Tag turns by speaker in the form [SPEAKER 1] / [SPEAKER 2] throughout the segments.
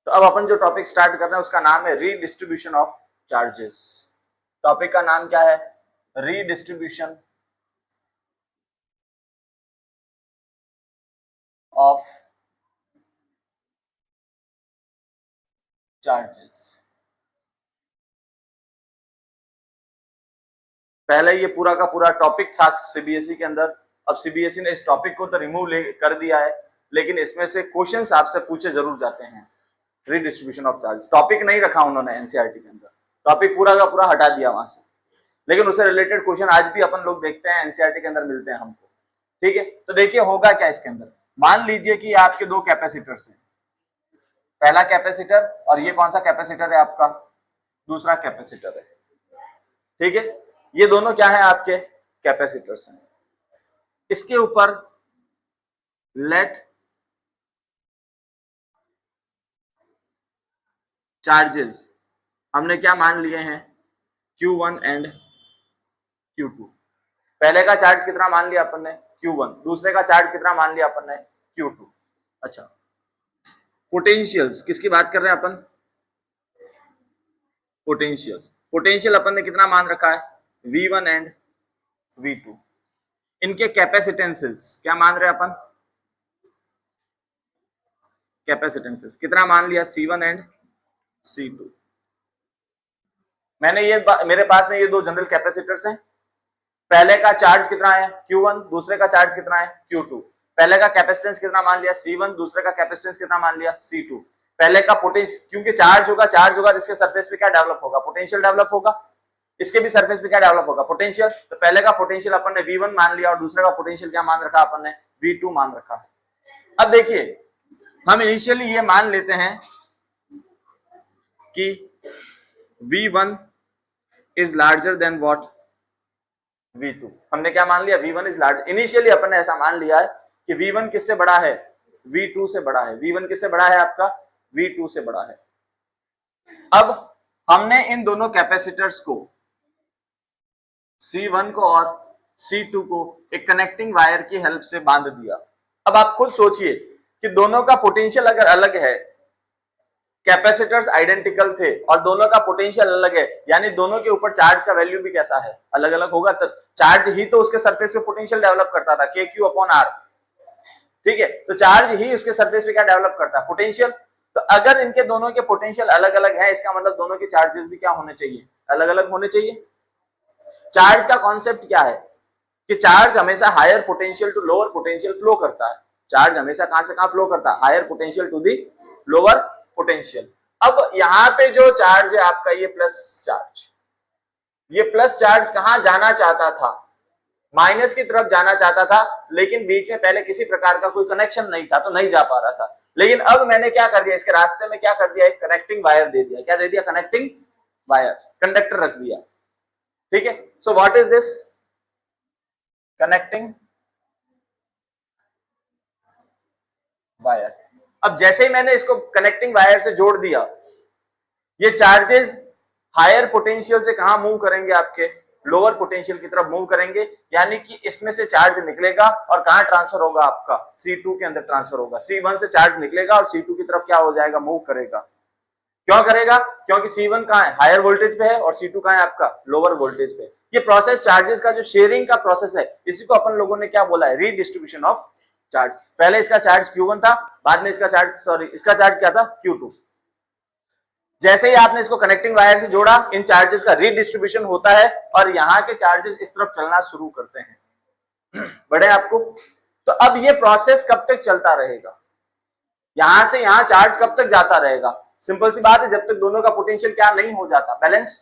[SPEAKER 1] तो अब अपन जो टॉपिक स्टार्ट कर रहे हैं उसका नाम है रीडिस्ट्रीब्यूशन ऑफ चार्जेस। टॉपिक का नाम क्या है? Redistribution of charges. पहले ये पूरा का पूरा टॉपिक था सीबीएसई के अंदर, अब सीबीएसई ने इस टॉपिक को तो रिमूव कर दिया है, लेकिन इसमें से क्वेश्चंस आपसे पूछे जरूर जाते हैं। रीडिस्ट्रीब्यूशन ऑफ चार्ज टॉपिक नहीं रखा उन्होंने एनसीईआरटी के अंदर, टॉपिक पूरा का पूरा हटा दिया वहां से, लेकिन उससे रिलेटेड क्वेश्चन आज भी अपन लोग देखते हैं, एनसीईआरटी के अंदर मिलते हैं हमको। ठीक है, तो देखिए होगा क्या इसके अंदर। मान लीजिए कि आपके दो कैपेसिटर्स हैं, पहला कैपेसिटर और ये कौन सा कैपेसिटर है आपका? दूसरा कैपेसिटर है। ठीक है, ये दोनों क्या है? आपके कैपेसिटर्स हैं। इसके ऊपर लेट चार्जेस हमने क्या मान लिए हैं? Q1 and Q2। पहले का चार्ज कितना मान लिया अपन ने? Q1। दूसरे का चार्ज कितना मान लिया अपन ने? Q2। अच्छा, पोटेंशियल्स किसकी बात कर रहे हैं अपन? पोटेंशियल्स। पोटेंशियल अपन ने कितना मान रखा है? V1 and V2। इनके कैपेसिटेंसेस क्या मान रहे हैं अपन? कैपेसिटेंसेस कितना मान लिया? C1 and C2। मैंने ये मेरे पास में ये दो जनरल कैपेसिटर्स हैं, पहले का चार्ज कितना है? Q1, दूसरे का चार्ज कितना है? Q2। पहले का कैपेसिटेंस कितना मान लिया? C1, दूसरे का कैपेसिटेंस कितना मान लिया? C2। पहले का पोटेंशियल, क्योंकि चार्ज होगा तो इसके सरफेस पे क्या डेवलप होगा? पोटेंशियल डेवलप होगा। इसके भी सरफेस पे क्या डेवलप होगा? पोटेंशियल। तो पहले का पोटेंशियल अपन ने V1 मान लिया और दूसरे का पोटेंशियल क्या मान रखा अपन ने? V2 मान रखा है। अब देखिए, हम इनिशियली ये मान लेते हैं कि V1 is larger than what? V2। हमने क्या मान लिया? V1 is large. इनिशियली अपन ने ऐसा मान लिया है कि V1 किससे बड़ा है? V2 से बड़ा है। V1 किससे बड़ा है आपका? V2 से बड़ा है। अब हमने इन दोनों कैपेसिटर्स को, C1 को और C2 को, एक कनेक्टिंग वायर की हेल्प से बांध दिया। अब आप खुद सोचिए कि दोनों का पोटेंशियल अगर अलग है, कैपेसिटर्स आइडेंटिकल थे और दोनों का पोटेंशियल अलग है, यानी दोनों के ऊपर चार्ज का वैल्यू भी कैसा है? अलग अलग होगा। तो चार्ज ही तो उसके सरफेस पे पोटेंशियल डेवलप करता था, KQ/R। ठीक है, तो चार्ज ही उसके सरफेस पे क्या डेवलप करता है? पोटेंशियल। तो अगर इनके दोनों के पोटेंशियल अलग अलग है, इसका मतलब दोनों के चार्जेस भी क्या होने चाहिए? अलग अलग होने चाहिए। चार्ज का कॉन्सेप्ट क्या है कि चार्ज हमेशा higher potential to lower potential flow करता है। चार्ज हमेशा कहां से कहां फ्लो करता है? Higher potential to the lower potential. अब यहां पे जो चार्ज है आपका, ये प्लस चार्ज, ये प्लस चार्ज कहां जाना चाहता था? माइनस की तरफ जाना चाहता था, लेकिन बीच में पहले किसी प्रकार का कोई कनेक्शन नहीं था तो नहीं जा पा रहा था। लेकिन अब मैंने क्या कर दिया? इसके रास्ते में क्या कर दिया? एक कनेक्टिंग वायर दे दिया। क्या दे दिया? कनेक्टिंग वायर, कंडक्टर रख दिया। ठीक है, so what is this? Connecting wire. अब जैसे ही मैंने इसको कनेक्टिंग वायर से जोड़ दिया, ये चार्जेस हायर पोटेंशियल से कहां मूव करेंगे? आपके लोअर पोटेंशियल की तरफ मूव करेंगे, यानी कि इसमें से चार्ज निकलेगा और कहां ट्रांसफर होगा? आपका C2 के अंदर ट्रांसफर होगा। C1 से चार्ज निकलेगा और C2 की तरफ क्या हो जाएगा? मूव करेगा। क्यों करेगा? क्योंकि C1 कहां है? हायर वोल्टेज पे है और C2 कहां है? आपका लोअर वोल्टेज पे। ये प्रोसेस चार्जेस का जो शेयरिंग का प्रोसेस है, इसी को अपन लोगों ने क्या बोला है? Redistribution of charge. पहले इसका चार्ज Q1 था, बाद में इसका चार्ज क्या था? Q2। जैसे ही आपने इसको कनेक्टिंग वायर से जोड़ा, इन चार्जेस का रीडिस्ट्रीब्यूशन होता है और यहाँ के चार्जेस इस तरफ चलना शुरू करते हैं। बढ़े आपको? तो अब ये प्रोसेस कब तक चलता रहेगा? यहां से यहां चार्ज कब तक जाता रहेगा? सिंपल सी बात है, जब तक दोनों का पोटेंशियल क्या नहीं हो जाता? बैलेंस।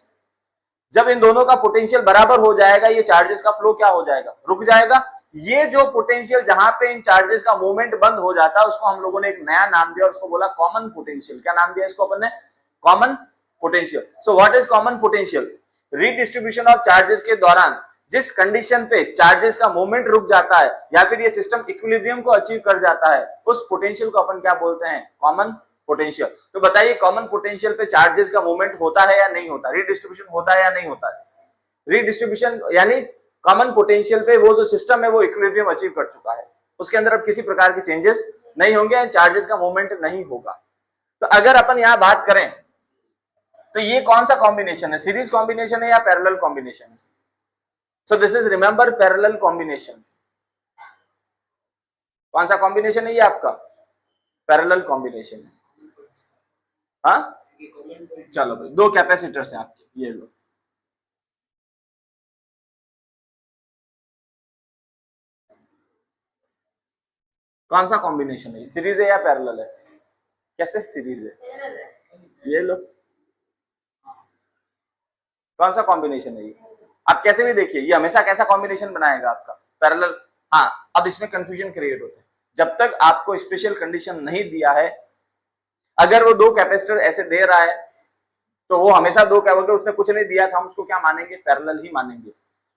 [SPEAKER 1] जब इन दोनों का पोटेंशियल बराबर हो जाएगा, ये चार्जेस का फ्लो क्या हो जाएगा? रुक जाएगा। ये जो पोटेंशियल जहां पे इन चार्जेस का मूवमेंट बंद हो जाता है, उसको हम लोगों ने एक नया नाम दिया और उसको बोला कॉमन पोटेंशियल। क्या नाम दिया इसको अपन ने? Common potential. So what is common potential? Redistribution of charges के दौरान जिस कंडीशन पे चार्जेस का मूवमेंट रुक जाता है या फिर ये सिस्टम इक्विलिब्रियम को अचीव कर जाता है, उस पोटेंशियल को अपन क्या बोलते हैं? Common potential. तो बताइए, कॉमन पोटेंशियल पे चार्जेस का मूवमेंट होता है या नहीं होता? रीडिस्ट्रीब्यूशन होता है या नहीं होता है? रीडिस्ट्रीब्यूशन यानी कॉमन पोटेंशियल पे वो जो सिस्टम है वो इक्विलिब्रियम अचीव कर चुका है, उसके अंदर अब किसी प्रकार के चेंजेस नहीं होंगे, चार्जेस का मूवमेंट नहीं होगा। तो अगर अपन यहां बात करें तो ये कौन सा कॉम्बिनेशन है, सीरीज कॉम्बिनेशन है या पैरेलल कॉम्बिनेशन है? So this is remember parallel combination. कौन सा कॉम्बिनेशन है ये आपका? पैरेलल कॉम्बिनेशन है। हाँ चलो भाई, दो कैपेसिटर्स हैं आपके, ये लो। कौन सा कॉम्बिनेशन है, सीरीज है या पैरेलल है? कैसे सीरीज है? ये लो। कौन सा कॉम्बिनेशन है ये? आप कैसे भी देखिए, ये हमेशा कैसा कॉम्बिनेशन बनाएगा आपका? पैरेलल। हाँ, अब इसमें कंफ्यूजन क्रिएट होता है जब तक आपको स्पेशल कंडीशन नहीं दिया है। अगर वो दो कैपेसिटर ऐसे दे रहा है तो वो हमेशा दो क्या बोलते, उसने कुछ नहीं दिया था, हम उसको क्या मानेंगे? पैरेलल ही मानेंगे।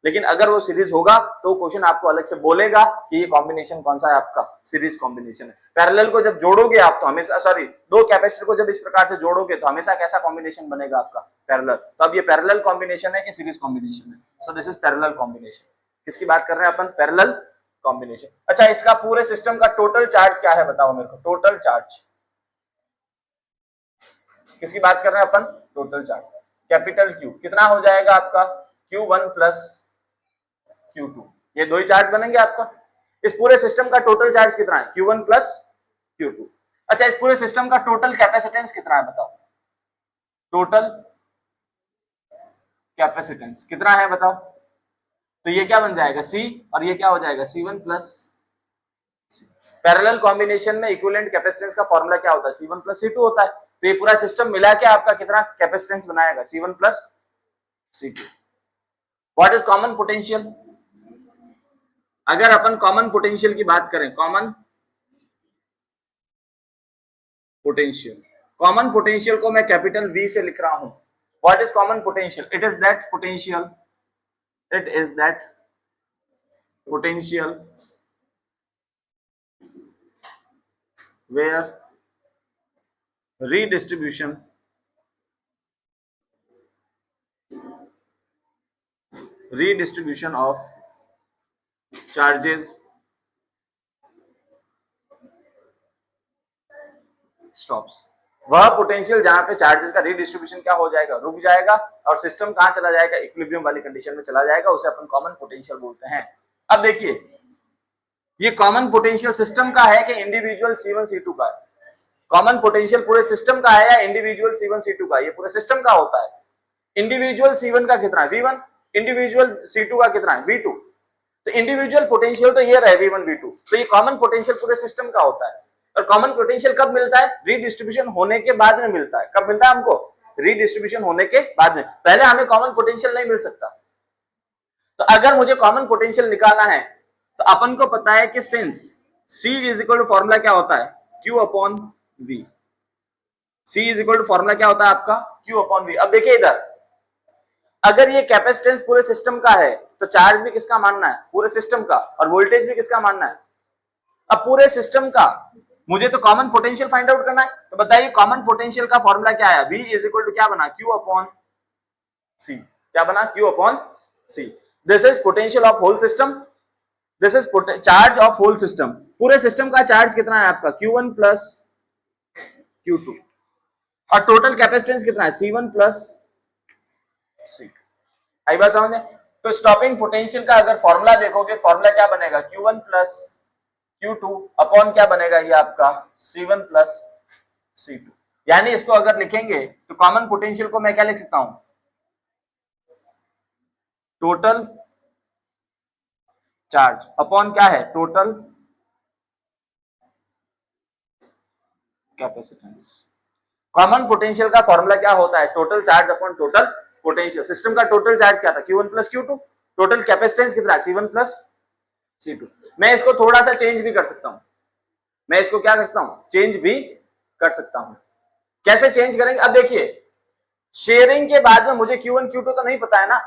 [SPEAKER 1] लेकिन अगर वो सीरीज होगा तो क्वेश्चन आपको अलग से बोलेगा कि ये कॉम्बिनेशन कौन सा है आपका? सीरीज कॉम्बिनेशन है। पैरेलल को जब जोड़ोगे आप तो हमेशा, सॉरी, दो कैपेसिटर को जब इस प्रकार से जोड़ोगे तो हमेशा कैसा कॉम्बिनेशन बनेगा आपका? पैरेलल। तो अब ये पैरेलल कॉम्बिनेशन है कि सीरीज कॉम्बिनेशन है? So this is parallel combination. किसकी बात कर रहे हैं अपन? Parallel combination. अच्छा, इसका पूरे सिस्टम का टोटल चार्ज क्या है बताओ मेरे को? टोटल चार्ज किसकी बात कर रहे हैं अपन? टोटल चार्ज कैपिटल Q कितना हो जाएगा आपका? Q1 plus Q2। ये दो ही चार्ज बनेंगे आपका। इस पूरे सिस्टम का टोटल चार्ज कितना है? Q1 plus Q2। अच्छा, इस पूरे सिस्टम का टोटल कैपेसिटेंस कितना है बताओ? टोटल कैपेसिटेंस कितना है बताओ? तो ये क्या बन जाएगा? C, और ये क्या हो जाएगा? C1 plus. पैरेलल कॉम्बिनेशन में इक्विवेलेंट कैपेसिटेंस का फॉर्मूला क्या होता है? C1 प्लस C2 होता है। तो ये पूरा सिस्टम मिला के आपका कितना कैपेसिटेंस बनाएगा? C1 plus C2। What is common potential? अगर अपन कॉमन पोटेंशियल की बात करें, कॉमन पोटेंशियल, कॉमन पोटेंशियल को मैं कैपिटल V से लिख रहा हूं। What is common potential? It is that potential, it is that potential where redistribution of charges stops। वह पोटेंशियल जहां पे चार्जेस का रीडिस्ट्रीब्यूशन क्या हो जाएगा? रुक जाएगा, और सिस्टम कहां चला जाएगा? इक्विलिब्रियम वाली कंडीशन में चला जाएगा। उसे अपन कॉमन पोटेंशियल बोलते हैं। अब देखिए, ये कॉमन पोटेंशियल सिस्टम का है कि इंडिविजुअल C1 C2 का है? कॉमन पोटेंशियल पूरे सिस्टम का है या इंडिविजुअल C1 C2 का? ये पूरे सिस्टम का होता है। इंडिविजुअल C1 का कितना है? V1। इंडिविजुअल C2 का कितना है? V2। तो इंडिविजुअल पोटेंशियल तो ये रहे V1 V2। तो ये कॉमन पोटेंशियल पूरे सिस्टम का होता है। और कॉमन पोटेंशियल कब मिलता है? रीडिस्ट्रीब्यूशन होने के बाद में मिलता है। कब मिलता है हमको? रीडिस्ट्रीब्यूशन होने के बाद में। पहले हमें कॉमन पोटेंशियल नहीं मिल सकता। तो अगर मुझे कॉमन पोटेंशियल निकालना है तो अपन को पता है कि since C is equal to formula क्या होता है? Q upon V। C is equal to formula क्या होता है आपका? Q upon V। अब देखिए इधर, अगर ये कैपेसिटेंस पूरे सिस्टम का है तो चार्ज भी किसका मानना है? पूरे सिस्टम का। और वोल्टेज भी किसका मानना है? अब पूरे सिस्टम का। मुझे तो कॉमन पोटेंशियल फाइंड आउट करना है। तो बताइए कॉमन पोटेंशियल का फॉर्मूला क्या है? V इज इक्वल टू क्या बना? Q upon C। क्या बना? Q upon C। This is potential of whole system, this is charge of whole system. पूरे सिस्टम का चार्ज कितना है आपका? Q1 plus Q2। और टोटल कैपेसिटेंस कितना है? C1 plus C2। आई बात समझ में? तो स्टॉपिंग पोटेंशियल का अगर फॉर्मूला देखोगे, फॉर्मूला क्या बनेगा? Q1 प्लस Q2 अपॉन क्या बनेगा ये आपका? C1 plus C2। यानी इसको अगर लिखेंगे तो कॉमन पोटेंशियल को मैं क्या लिख सकता हूं? टोटल चार्ज अपॉन क्या है? Total capacitance. कॉमन पोटेंशियल का फॉर्मूला क्या होता है? Total charge upon total potential. System का टोटल चार्ज क्या था? Q1 plus Q2। Total capacitance कितना है? C1 plus C2। मैं इसको थोड़ा सा चेंज भी कर सकता हूं। मैं इसको क्या कर सकता हूं? चेंज भी कर सकता हूं। कैसे चेंज करेंगे? अब देखिए, शेयरिंग के बाद में मुझे Q1 Q2 तो नहीं पता है ना।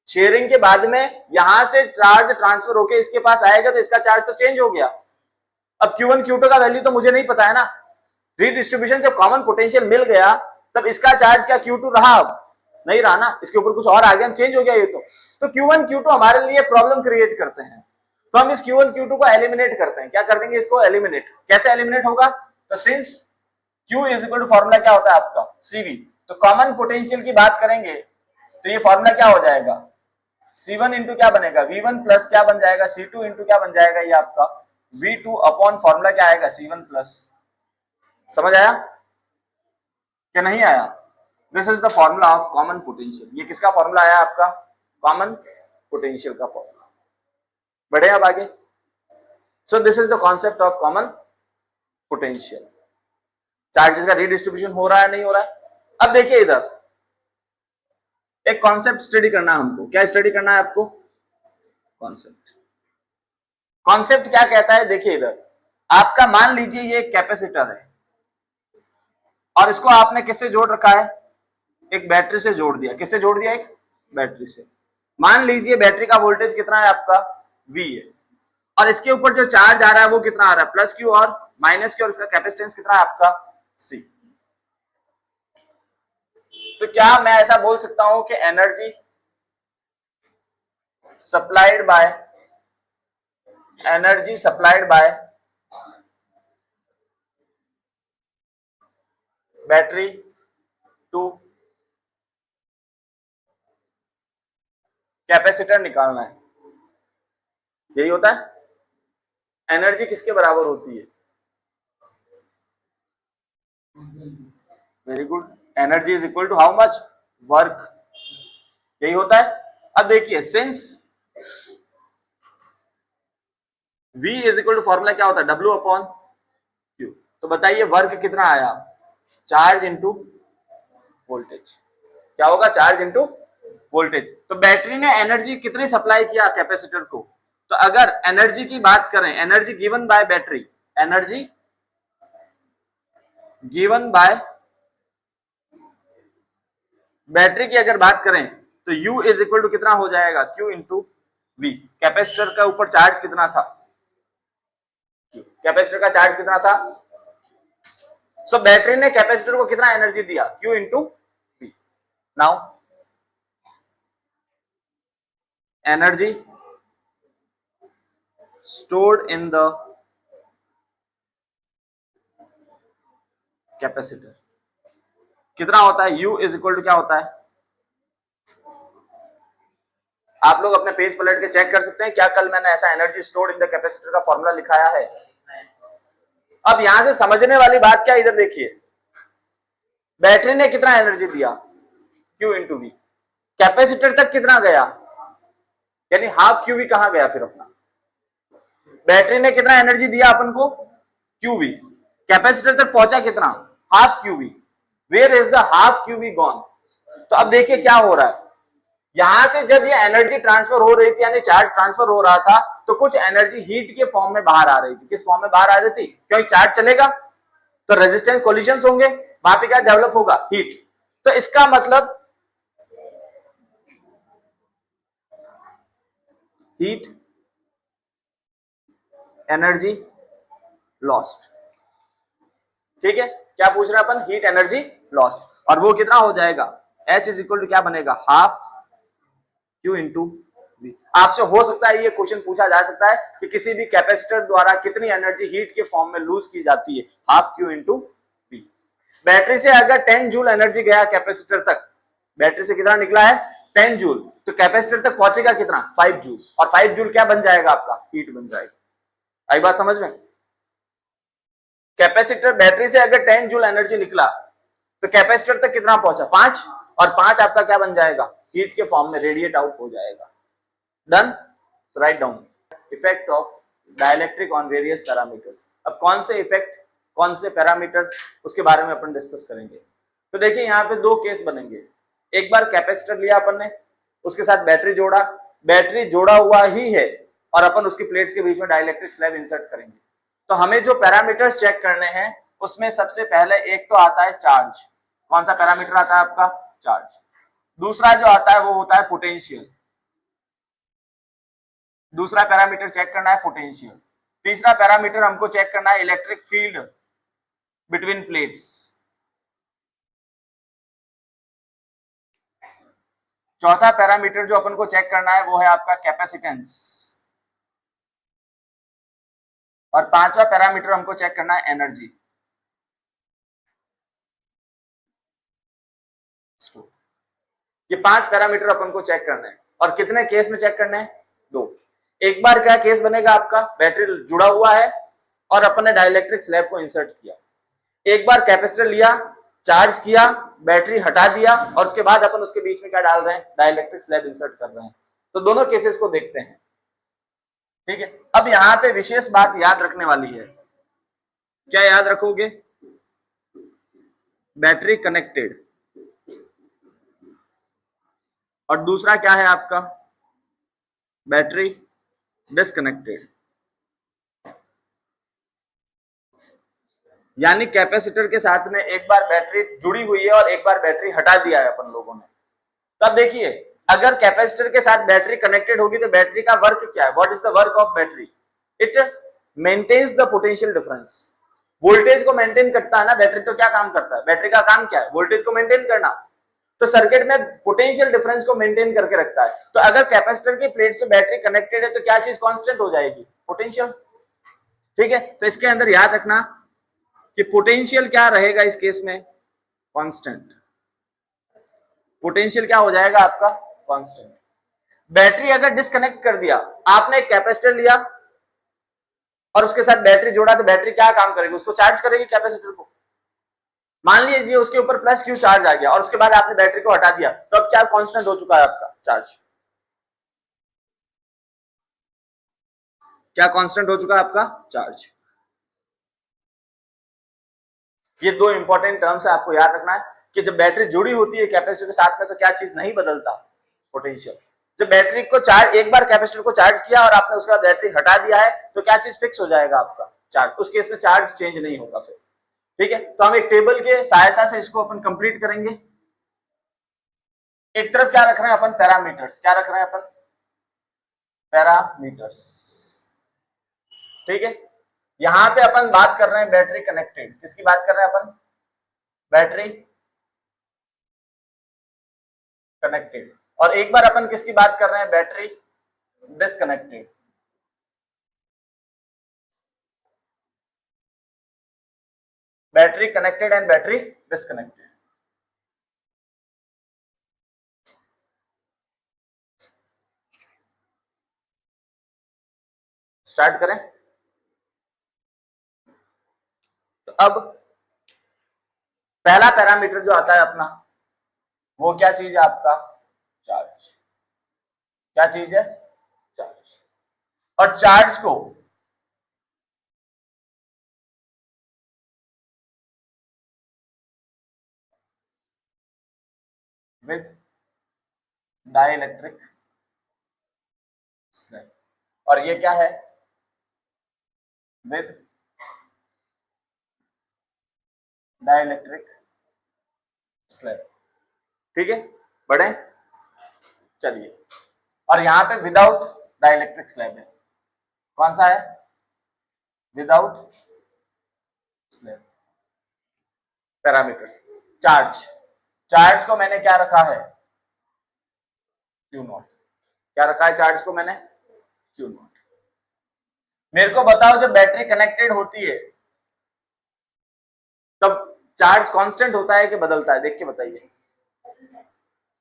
[SPEAKER 1] शेयरिंग के बाद में यहां से चार्ज ट्रांसफर होके इसके पास आएगा तो इसका चार्ज तो चेंज हो गया। अब Q1 Q2 का वैल्यू तो मुझे नहीं पता है ना। रीडिस्ट्रीब्यूशन जब कॉमन पोटेंशियल मिल गया तब इसका चार्ज क्या Q2 रहा? अब नहीं रहा ना, इसके ऊपर कुछ और आ गया, चेंज हो गया ये तो Q1 Q2 हमारे लिए प्रॉब्लम क्रिएट करते हैं। तो हम इस Q1 Q2 को एलिमिनेट करते हैं। क्या कर देंगे? इसको एलिमिनेट। कैसे एलिमिनेट होगा? तो since Q is equal to formula क्या होता है आपका CV। तो कॉमन पोटेंशियल की बात करेंगे तो ये फॉर्मूला क्या हो जाएगा, C1 इंटू क्या बनेगा V1 प्लस क्या बन जाएगा C2 इंटू क्या बन जाएगा ये आपका V2 अपॉन फॉर्मूला क्या आएगा C1 प्लस। समझ आया क्या नहीं आया? This is the formula of common potential. ये किसका फॉर्मूला आया आपका, कॉमन पोटेंशियल का फॉर्मूला। बढ़े अब आगे। So this is the concept of common potential. Charges का रीडिस्ट्रीब्यूशन हो रहा है नहीं हो रहा है? अब देखिए इधर एक कॉन्सेप्ट स्टडी करना है हमको। क्या स्टडी करना है आपको, कॉन्सेप्ट। कॉन्सेप्ट क्या कहता है, देखिए इधर आपका मान लीजिए ये एक कैपेसिटर है और इसको आपने किससे जोड़ रखा है, एक बैटरी से जोड़ दिया। किससे जोड़ दिया, एक बैटरी से। मान लीजिए बैटरी का वोल्टेज कितना है आपका V है और इसके ऊपर जो चार्ज आ रहा है वो कितना आ रहा है प्लस Q और माइनस Q और इसका कैपेसिटेंस कितना है आपका C। तो क्या मैं ऐसा बोल सकता हूं कि energy supplied by battery to capacitor निकालना है, यही होता है। एनर्जी किसके बराबर होती है, very good, energy is equal to how much, work, यही होता है। अब देखिए since V is equal to formula क्या होता है W अपॉन Q। तो बताइए वर्क कितना आया, चार्ज इंटू वोल्टेज। क्या होगा, चार्ज इंटू वोल्टेज। तो बैटरी ने एनर्जी कितनी सप्लाई किया कैपेसिटर को, तो अगर एनर्जी की बात करें, energy given by battery, energy given by battery की अगर बात करें तो U इज इक्वल टू कितना हो जाएगा Q इंटू V। कैपेसिटर का ऊपर चार्ज कितना था, कैपेसिटर का चार्ज कितना था। सो बैटरी ने कैपेसिटर को कितना एनर्जी दिया, Q into V। Now energy stored in the capacitor कितना होता है, U इज इक्वल टू क्या होता है। आप लोग अपने पेज पलट के चेक कर सकते हैं, क्या कल मैंने ऐसा energy stored in the capacitor का फॉर्मूला लिखाया है। अब यहां से समझने वाली बात क्या, इधर देखिए बैटरी ने कितना एनर्जी दिया Q इंटू V, कैपेसिटर तक कितना गया, यानी हाफ QV कहां गया फिर अपना। बैटरी ने कितना एनर्जी दिया अपन को QV, कैपेसिटर तक पहुंचा कितना, half QV। Where is the half QV gone. तो अब देखिए क्या हो रहा है, यहां से जब ये एनर्जी ट्रांसफर हो रही थी यानी चार्ज ट्रांसफर हो रहा था तो कुछ एनर्जी हीट के फॉर्म में बाहर आ रही थी। किस फॉर्म में बाहर आ रही थी, क्योंकि चार्ज चलेगा तो रेजिस्टेंस कोलिजन्स होंगे, वहां पे क्या डेवलप होगा, हीट। तो इसका मतलब हीट एनर्जी लॉस्ट। ठीक है, क्या पूछ रहे हैं अपन, हीट एनर्जी लॉस्ट। और वो कितना हो जाएगा, H इज इक्वल टू क्या बनेगा, हाफ Q इंटू V। आपसे हो सकता है ये क्वेश्चन पूछा जा सकता है कि किसी भी कैपेसिटर द्वारा कितनी एनर्जी हीट के फॉर्म में लूज की जाती है, half Q into V। Battery से अगर 10 जूल एनर्जी गया कैपेसिटर तक, बैटरी से कितना निकला है 10 जूल, तो कैपेसिटर तक पहुंचेगा कितना 5 जूल, और 5 जूल क्या बन जाएगा आपका, हीट बन जाएगा। आई बात समझ में। कैपेसिटर बैटरी से अगर 10 जूल एनर्जी निकला तो कैपेसिटर तक कितना पहुंचा 5, और 5 आपका क्या बन जाएगा, हीट के फॉर्म में रेडिएट आउट हो जाएगा। Done, write down effect of dielectric on various parameters. अब कौन से इफेक्ट, कौन से पैरामीटर्स, उसके बारे में अपन डिस्कस करेंगे। तो देखिए यहाँ पे दो केस बनेंगे। एक बार कैपेसिटर लिया अपन ने, उसके साथ बैटरी जोड़ा, बैटरी जोड़ा हुआ ही है और अपन उसकी प्लेट्स के बीच में डाइलेक्ट्रिक स्लैब इंसर्ट करेंगे। तो हमें जो पैरामीटर्स चेक करने हैं उसमें सबसे पहले एक तो आता है चार्ज। कौन सा पैरामीटर आता है आपका, चार्ज। दूसरा जो आता है वो होता है पोटेंशियल, दूसरा पैरामीटर चेक करना है पोटेंशियल। तीसरा पैरामीटर हमको चेक करना है इलेक्ट्रिक फील्ड बिटवीन प्लेट्स। चौथा पैरामीटर जो अपन को चेक करना है वो है आपका कैपेसिटेंस। और पांचवा पैरामीटर हमको चेक करना है एनर्जी। ये 5 पैरामीटर अपन को चेक करना है। और कितने केस में चेक करना है? 2। एक बार क्या केस बनेगा आपका, बैटरी जुड़ा हुआ है और अपन ने डाइलेक्ट्रिक स्लैब को इंसर्ट किया। एक बार कैपेसिटर लिया, चार्ज किया, बैटरी हटा दिया और उसके बाद अपन उसके बीच में क्या डाल रहे हैं? डाइलेक्ट्रिक स्लैब इंसर्ट कर रहे हैं। तो दोनों केसेस को देखते हैं, ठीक है। अब यहां पे विशेष बात याद रखने वाली है। क्या याद रखोगे? बैटरी कनेक्टेड और दूसरा क्या है आपका? Battery disconnected. यानी कैपेसिटर के साथ में एक बार बैटरी जुड़ी हुई है और एक बार बैटरी हटा दिया है अपन लोगों ने। तब देखिए, अगर कैपेसिटर के साथ बैटरी कनेक्टेड होगी तो बैटरी का वर्क क्या है? What is the work of battery? It maintains the potential difference. Voltage को मेंटेन करता है ना बैटरी। तो क्या काम करता है? बैटरी का काम क्या है? वोल्टेज को मेंटेन करना। तो सर्किट में पोटेंशियल डिफरेंस को मेंटेन करके रखता है। तो अगर कैपेसिटर की प्लेट से बैटरी कनेक्टेड है तो क्या चीज कांस्टेंट हो जाएगी? पोटेंशियल, ठीक है। तो इसके अंदर याद रखना कि पोटेंशियल क्या रहेगा इस केस में? कांस्टेंट। पोटेंशियल क्या हो जाएगा आपका? कांस्टेंट। बैटरी अगर डिस्कनेक्ट कर दिया, आपने एक कैपेसिटर लिया और उसके साथ बैटरी जोड़ा, तो बैटरी क्या काम करेगी? उसको चार्ज करेगी कैपेसिटर को। मान लीजिए उसके ऊपर प्लस क्यू चार्ज आ गया और उसके बाद आपने बैटरी को हटा दिया, तो अब क्या कांस्टेंट हो चुका है आपका चार्ज? क्या कांस्टेंट हो चुका है आपका चार्ज? ये 2 इंपॉर्टेंट टर्म्स है, आपको याद रखना है कि जब बैटरी जुड़ी होती है कैपेसिटर के साथ में तो क्या चीज नहीं बदलता? पोटेंशियल। जब बैटरी को चार्ज, एक बार कैपेसिटर को चार्ज किया और आपने उसका बैटरी हटा दिया है तो क्या चीज फिक्स हो जाएगा आपका? चार्ज। उस केस में चार्ज चेंज नहीं होगा फिर, ठीक है। तो हम एक टेबल के सहायता से इसको अपन कंप्लीट करेंगे। एक तरफ क्या रख रहे हैं अपन? पैरामीटर्स। क्या रख रहे हैं अपन? पैरामीटर्स, ठीक है। यहां पे अपन बात कर रहे हैं बैटरी कनेक्टेड। किसकी बात कर रहे हैं अपन? Battery connected. और एक बार अपन किसकी बात कर रहे हैं? Battery disconnected. Battery connected and battery disconnected. Start करें। तो अब पहला पैरामीटर जो आता है अपना, वो क्या चीज है आपका? चार्ज। क्या चीज है? चार्ज। और चार्ज को विद डाइलेक्ट्रिक स्लैब। और ये क्या है? विद डाइलेक्ट्रिक स्लैब, ठीक है। बढ़े, चलिए। और यहां पे विदाउट डाइलेक्ट्रिक स्लैब है। कौन सा है? Without slab. Parameters. Charge. Charge को मैंने क्या रखा है? Q naught. क्या रखा है चार्ज को मैंने? Q not. मेरे को बताओ, जब बैटरी कनेक्टेड होती है तब चार्ज कांस्टेंट होता है कि बदलता है? देख के बताइए।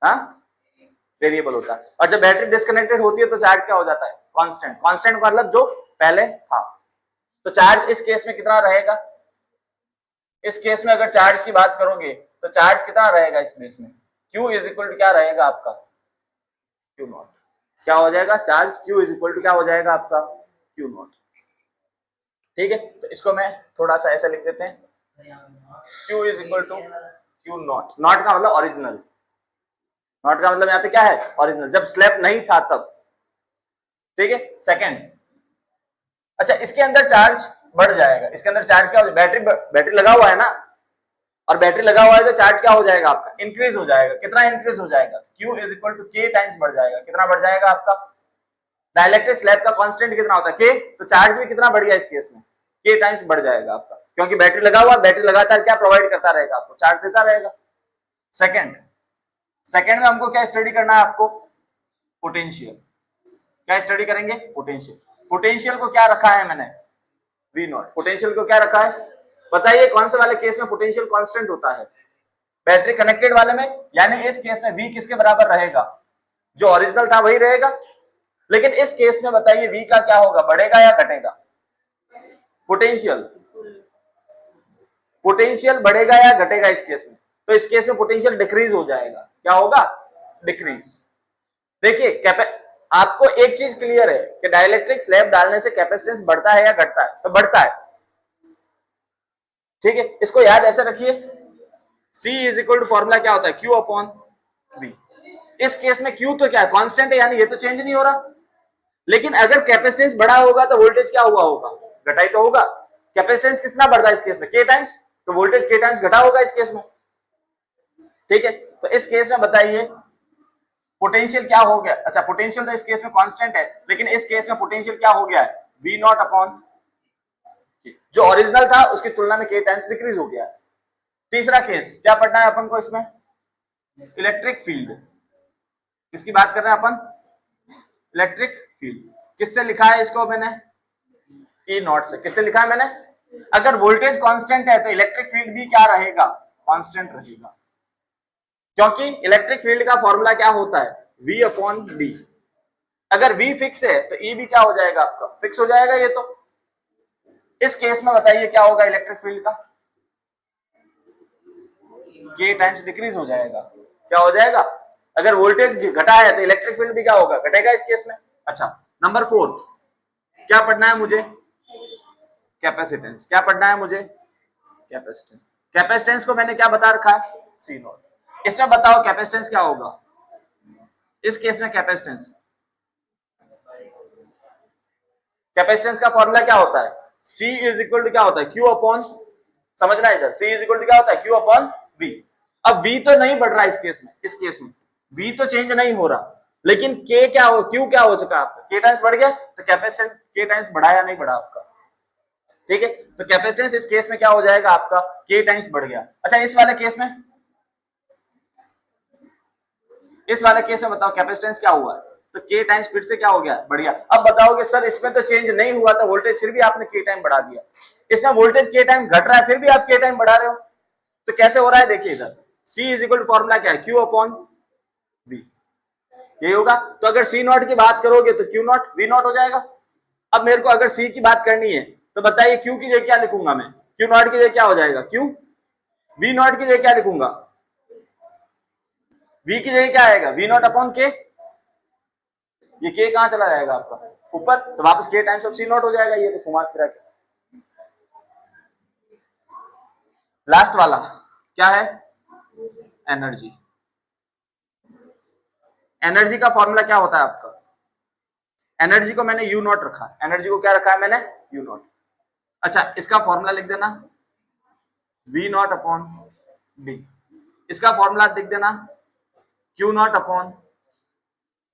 [SPEAKER 1] हाँ, वेरिएबल होता है। और जब बैटरी डिस्कनेक्टेड होती है तो चार्ज क्या हो जाता है? कांस्टेंट। कांस्टेंट मतलब जो पहले था। तो चार्ज इस केस में कितना रहेगा? इस केस में अगर चार्ज की बात करोगे तो चार्ज कितना रहेगा इसमें? Q इज इक्वल टू क्या रहेगा आपका? Q naught. क्या हो जाएगा? Charge Q is equal to क्या हो जाएगा आपका? Q नॉट, ठीक है। तो इसको मैं थोड़ा सा ऐसा लिख देते हैं, Q is equal to Q naught. Naught का मतलब ओरिजिनल। नॉट का मतलब यहाँ पे क्या है? ओरिजिनल। जब स्लैब नहीं था तब, ठीक है। सेकंड, अच्छा, इसके अंदर चार्ज बढ़ जाएगा। इसके अंदर चार्ज क्या हो जाएगा? बैटरी लगा हुआ है ना, और बैटरी लगा हुआ है तो चार्ज क्या हो जाएगा आपका? इंक्रीज हो जाएगा। कितना इंक्रीज हो जाएगा? Q is equal to K times बढ़ जाएगा। कितना बढ़ जाएगा आपका? डाइलेक्ट्रिक स्लैब का कांस्टेंट कितना होता है? K। तो चार्ज भी कितना बढ़ गया इस केस में? K टाइम्स बढ़ जाएगा आपका, क्योंकि बैटरी लगा हुआ। बैटरी लगातार क्या प्रोवाइड करता रहेगा आपको? चार्ज देता रहेगा। सेकंड में हमको क्या स्टडी करना है आपको? पोटेंशियल। क्या स्टडी करेंगे? पोटेंशियल। पोटेंशियल को क्या रखा है मैंने? V not. पोटेंशियल को क्या रखा है? बताइए कौन से वाले केस में पोटेंशियल कांस्टेंट होता है? बैटरी कनेक्टेड वाले में, यानी इस केस में V किसके बराबर रहेगा, जो ओरिजिनल था वही रहेगा। लेकिन इस केस में बताइए V का क्या होगा, बढ़ेगा या घटेगा, पोटेंशियल, पोटेंशियल बढ़ेगा या घटेगा इस केस में, तो इस केस में पोटेंशियल डिक्रीज हो जाएगा, क्या होगा, डिक्रीज। देखिए आपको एक चीज क्लियर है कि डाइलेक्ट्रिक स्लैब डालने से कैपेसिटेंस बढ़ता है या घटता है, तो बढ़ता है, ठीक है। इसको याद ऐसे रखिए, C is equal to formula क्या होता है, Q अपॉन V। इस केस में Q तो क्या है, कांस्टेंट है, यानी ये तो चेंज नहीं हो रहा। लेकिन अगर कैपेसिटेंस बढ़ा होगा तो वोल्टेज क्या हुआ होगा, घटाई तो होगा। कैपेसिटेंस कितना बढ़ रहा है इस केस में, K टाइम्स, तो वोल्टेज K टाइम्स घटा होगा इस केस में, ठीक है। तो इस केस में बताइए पोटेंशियल क्या हो गया, अच्छा पोटेंशियल तो इस केस में कांस्टेंट है, लेकिन इस केस में पोटेंशियल क्या हो गया है, V नॉट अपॉन, जो ओरिजिनल था उसकी तुलना में K टाइम्स डिक्रीज हो गया है। तीसरा केस क्या पढ़ना है अपन को इसमें, इलेक्ट्रिक फील्ड, किसकी बात कर रहे हैं अपन, इलेक्ट्रिक फील्ड। किससे लिखा है इसको मैंने, E नॉट से। किससे लिखा है मैंने, अगर वोल्टेज कांस्टेंट है तो इलेक्ट्रिक फील्ड भी क्या रहेगा, कांस्टेंट रहेगा, क्योंकि इलेक्ट्रिक फील्ड का फॉर्मूला क्या होता है, V अपॉन D। अगर V फिक्स है तो E भी क्या हो जाएगा आपका, फिक्स हो जाएगा। ये तो इस केस में बताइए क्या होगा इलेक्ट्रिक फील्ड का, K टाइम्स डिक्रीज हो जाएगा, क्या हो जाएगा, अगर वोल्टेज घटा है तो इलेक्ट्रिक फील्ड भी क्या होगा, घटेगा इस केस में। अच्छा नंबर 4 क्या पढ़ना है मुझे, कैपेसिटेंस। क्या पढ़ना है मुझे, कैपेसिटेंस। कैपेसिटेंस को मैंने क्या बता रखा है, C नॉट। इसमें बताओ कैपेसिटेंस क्या होगा, इस केस में कैपेसिटेंस, कैपेसिटेंस का फॉर्मूला क्या होता है, C इज इक्वल टू क्या होता है, Q अपॉन, समझना है इधर, C इज इक्वल टू क्या होता है, Q अपॉन V। अब V तो नहीं बढ़ रहा इस केस में, इस केस में V तो चेंज नहीं हो रहा, लेकिन K क्या हो, Q क्या हो चुका आपका, K टाइम्स बढ़ गया, तो कैपेसिटेंस K टाइम्स बढ़ा या नहीं बढ़ा आपका, ठीक है। तो कैपेसिटेंस इस केस में क्या हो जाएगा आपका, K टाइम्स बढ़ गया। अच्छा इस वाले केस में, इस वाले केस में बताओ कैपेसिटेंस क्या हुआ है, तो K टाइम्स फिर से क्या हो गया, बढ़ गया। अब बताओगे सर इसमें तो चेंज नहीं हुआ था वोल्टेज, फिर भी आपने K टाइम बढ़ा दिया। इसमें वोल्टेज K टाइम घट रहा है, फिर भी आप K टाइम बढ़ा रहे हो, तो कैसे हो रहा है, देखिए इधर C is equal to formula क्या है, Q अपॉन V, यही होगा। तो अगर C नॉट की बात करोगे तो Q नॉट V नॉट हो जाएगा। अब मेरे को अगर C की बात करनी है तो बताइए Q की जगह क्या लिखूंगा मैं, Q नॉट की जगह क्या हो जाएगा, Q। V नॉट की जगह क्या लिखूंगा, V की जगह क्या आएगा, V नॉट अपॉन K। ये K कहां चला जाएगा आपका, ऊपर, तो वापस K times of C not हो जाएगा। ये तो घुमा फिरा के। लास्ट वाला क्या है, एनर्जी। एनर्जी का फॉर्मूला क्या होता है आपका, एनर्जी को मैंने यू नॉट रखा, एनर्जी को क्या रखा है मैंने, यू नॉट। अच्छा इसका फॉर्मूला लिख देना, वी नॉट अपॉन डी। इसका फॉर्मूला लिख देना, Q naught upon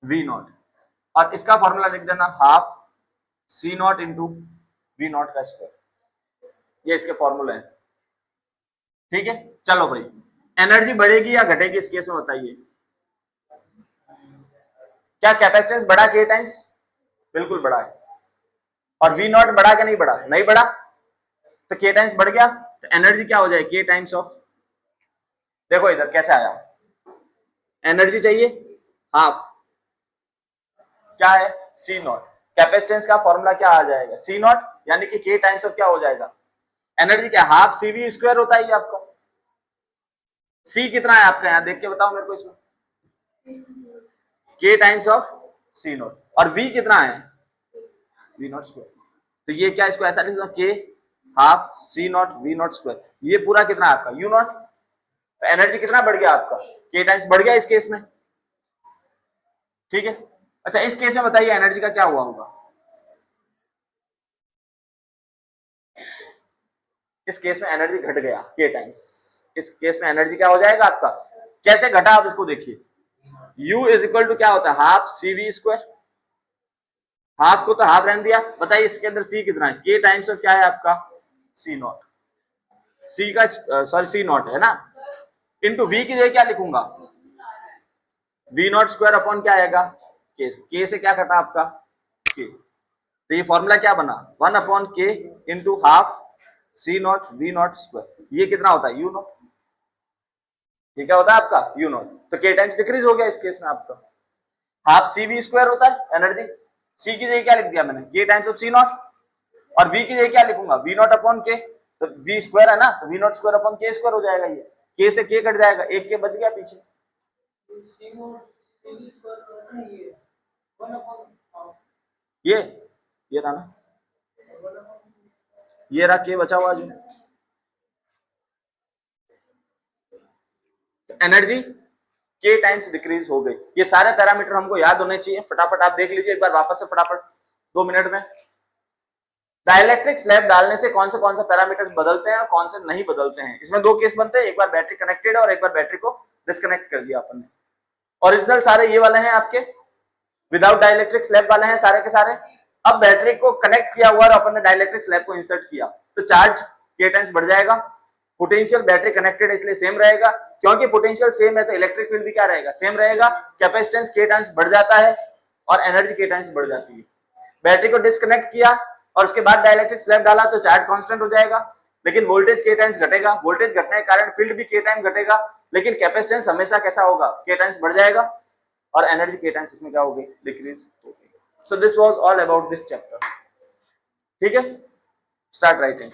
[SPEAKER 1] V naught. और इसका फॉर्मूला लिख देना, half C naught into V naught का स्क्वायर। ये इसके फॉर्मूले हैं, ठीक है। चलो भाई, एनर्जी बढ़ेगी या घटेगी इस केस में बताइए, क्या कैपेसिटेंस बढ़ा के टाइम्स, बिल्कुल बढ़ा है। और वी नॉट बढ़ा क्या नहीं बढ़ा, नहीं बढ़ा, तो के टाइम्स बढ़ गया, तो एनर्जी क्या हो जाए, के टाइम्स ऑफ, देखो इधर कैसे आया, एनर्जी चाहिए हाफ, क्या है सी नॉट, कैपेसिटेंस का फॉर्मूला क्या आ जाएगा, सी नॉट, यानी कि के टाइम्स ऑफ क्या हो जाएगा, एनर्जी क्या, हाफ सी वी स्क्वायर होता है आपका। सी कितना है आपका, यहां देख के बताओ मेरे को इसमें, के टाइम्स ऑफ सी नॉट, और वी कितना है, वी नॉट स्क्वायर। तो ये क्या, इसको ऐसा लिख दो, K half C naught V naught square, ये पूरा कितना है आपका यू नॉट। तो एनर्जी कितना बढ़ गया आपका, के टाइम्स बढ़ गया इस केस में, ठीक है। अच्छा इस केस में बताइए एनर्जी का क्या हुआ होगा, इस केस में एनर्जी घट गया के टाइम्स, इस केस में एनर्जी क्या हो जाएगा आपका, कैसे घटा आप इसको देखिए, U इज इक्वल टू क्या होता है, half C V square, half को तो हाफ रहने दिया, बताइए इसके अंदर C कितना है, के टाइम्स ऑफ क्या है आपका सी नॉट, सी का सॉरी सी नॉट है ना, इंटू वी की जगह क्या लिखूंगा, वी नॉट स्क्वायर अपॉन क्या आएगा, के से क्या कटा आपका के, तो ये फॉर्मूला क्या बना, 1 upon K into half C naught V naught square, ये कितना होता है यू नॉट। ये क्या होता है आपका यू नॉट, तो के टाइम्स डिक्रीज हो गया इस केस में आपका। हाफ सी वी स्क्वायर होता है एनर्जी, सी की जगह क्या लिख दिया मैंने, के टाइम्स ऑफ सी नॉट, और वी की जगह क्या लिखूंगा, वी नॉट अपॉन के, तो वी स्क्वायर है ना, तो वी नॉट स्क्वायर अपॉन के स्क्वायर हो जाएगा, ये के से के कट जाएगा, एक के बच गया पीछे। ये था ना, ये रहा के बचा हुआ जो एनर्जी के टाइम्स डिक्रीज हो गई। ये सारे पैरामीटर हमको याद होने चाहिए, फटाफट आप देख लीजिए एक बार वापस से फटाफट 2 मिनट में। डाइलेक्ट्रिक स्लैब डालने से कौन से पैरामीटर बदलते हैं और कौन से नहीं बदलते हैं। इसमें 2 केस बनते हैं, एक बार बैटरी कनेक्टेड है और एक बार बैटरी को डिस्कनेक्ट कर दिया अपन ने। ओरिजिनल सारे ये वाले हैं आपके, विदाउट डाइलेक्ट्रिक स्लैब वाले हैं सारे के सारे। अब बैटरी को कनेक्ट किया हुआ और अपन ने डाइलेक्ट्रिक स्लैब को इंसर्ट किया तो चार्ज के टाइम्स बढ़ जाएगा, पोटेंशियल बैटरी कनेक्टेड इसलिए सेम रहेगा, क्योंकि पोटेंशियल सेम है तो इलेक्ट्रिक फील्ड भी क्या रहेगा, सेम रहेगा। कैपेसिटेंस के टाइम्स बढ़ जाता है और एनर्जी के टाइम्स बढ़ जाती है। बैटरी को डिस्कनेक्ट किया और उसके बाद डाइलेक्ट्रिक स्लैब डाला तो चार्ज कांस्टेंट हो जाएगा, लेकिन वोल्टेज के टाइम्स घटेगा, वोल्टेज घटने के कारण फील्ड भी के टाइम घटेगा, लेकिन कैपेसिटेंस हमेशा कैसा होगा, के टाइम्स बढ़ जाएगा और एनर्जी के टाइम्स इसमें क्या होगी, डिक्रीज होगी। So this was all about this chapter. ठीक है, स्टार्ट राइटिंग।